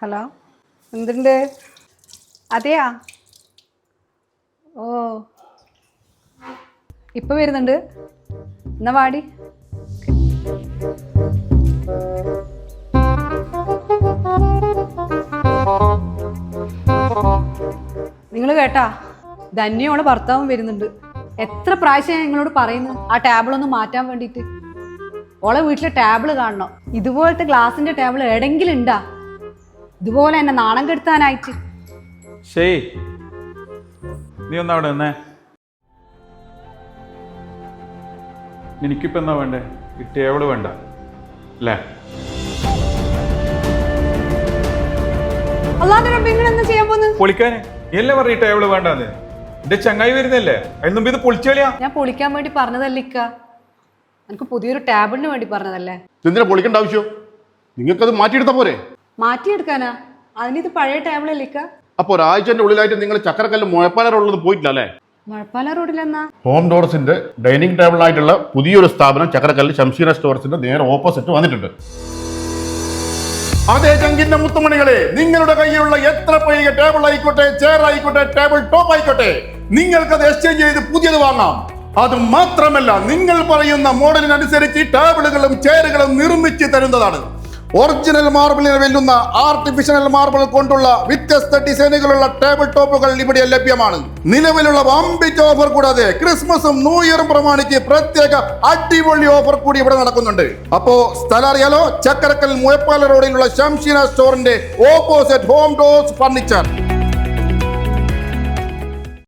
Hello, എന്തുണ്ട്? അതെയാ? ഓ, ഇപ്പൊ വരുന്നുണ്ട്. എന്നാ വാടി. നിങ്ങൾ കേട്ടാ, ധന്യോളെ ഭർത്താവും വരുന്നുണ്ട്. എത്ര പ്രാവശ്യം ഞാൻ നിങ്ങളോട് പറയുന്നു ആ ടേബിൾ ഒന്ന് മാറ്റാൻ വേണ്ടിയിട്ട്. ഓളെ വീട്ടിലെ ടേബിള് കാണണം. ഇതുപോലത്തെ ഗ്ലാസിന്റെ ടേബിൾ എവിടെങ്കിലും ഉണ്ടാ? ഇതുപോലെ എന്നെ നാണം കെടുത്താനായിട്ട്. ശരി, നീ ഒന്നാ അവിടെ നിന്നേ. എനിക്കിപ്പോ എന്നാ വേണ്ടേ? ഈ ടേബിള് വേണ്ട അല്ലേ? പൊളിക്കാന് എല്ലാം പറഞ്ഞ ഈ ടേബിള് വേണ്ടെന്ന്. എന്റെ ചങ്ങായി വരുന്നല്ലേ, അതിന് മുമ്പ് ഇത് പൊളിച്ചളിയാ. ഞാൻ പൊളിക്കാൻ വേണ്ടി പറഞ്ഞതല്ലേ ഇക്ക, എനിക്ക് പുതിയൊരു ടേബിളിന് വേണ്ടി പറഞ്ഞതല്ലേ. എന്തിനാ പൊളിക്കേണ്ട ആവശ്യം? നിങ്ങൾക്കത് മാറ്റിയെടുത്താ പോരെ? മാറ്റിയെടുക്കാനാ? അതിനിത് പഴയ ടേബിളല്ലേ ഇക്ക. അപ്പൊ ഒരാഴ്ചന്റെ ഉള്ളിലായിട്ട് നിങ്ങൾ ചക്കരക്കല്ല് മുഴപ്പാലറുള്ളത് പോയിട്ടില്ല അല്ലേ? മഴപ്പാല റോഡിലെന്നാ? ഹോം ഡോർസിന്റെ ഡൈനിങ് ടേബിൾ ആയിട്ടുള്ള പുതിയൊരു സ്ഥാപനം ചക്കരക്കല്ല് ശംഷീര സ്റ്റോർസിന്റെ നേരെ ഓപ്പോസിറ്റ് വന്നിട്ടുണ്ട്. അതേ ചങ്കിന്റെ മുത്തുമണികളെ, നിങ്ങളുടെ കയ്യിലുള്ള എത്ര പഴയ ടേബിൾ ആയിക്കോട്ടെ, ചെയർ ആയിക്കോട്ടെ, ടേബിൾ ടോപ്പ് ആയിക്കോട്ടെ, നിങ്ങൾക്കത് എക്സ്ചേഞ്ച് ചെയ്ത് പുതിയത് വാങ്ങാം. അത് മാത്രമല്ല, നിങ്ങൾ പറയുന്ന മോഡലിനനുസരിച്ച് ടേബിളുകളും ചെയറുകളും നിർമ്മിച്ച് തരുന്നതാണ്. ഒറിജിനൽ മാർബിളിനെ വെല്ലുന്ന ആർട്ടിഫിഷ്യൽ മാർബിൾ കൊണ്ടുള്ള വ്യത്യസ്ത ഡിസൈനുകളുള്ള ടേബിൾ ടോപ്പുകൾ ഇവിടെ ലഭ്യമാണ്. നിലവിലുള്ള വമ്പിച്ച ഓഫർ കൂടാതെ ക്രിസ്മസും ന്യൂ ഇയറും പ്രമാണിച്ച് പ്രത്യേക അടിപൊളി ഓഫർ കൂടി ഇവിടെ നടക്കുന്നുണ്ട്. അപ്പോ സ്ഥലം അറിയാലോ, ചക്കരക്കൽ മുഴപ്പാല റോഡിലുള്ള ശംഷീന സ്റ്റോറിന്റെ ഓപ്പോസിറ്റ് ഹോം ഡോർസ് ഫർണിച്ചർ.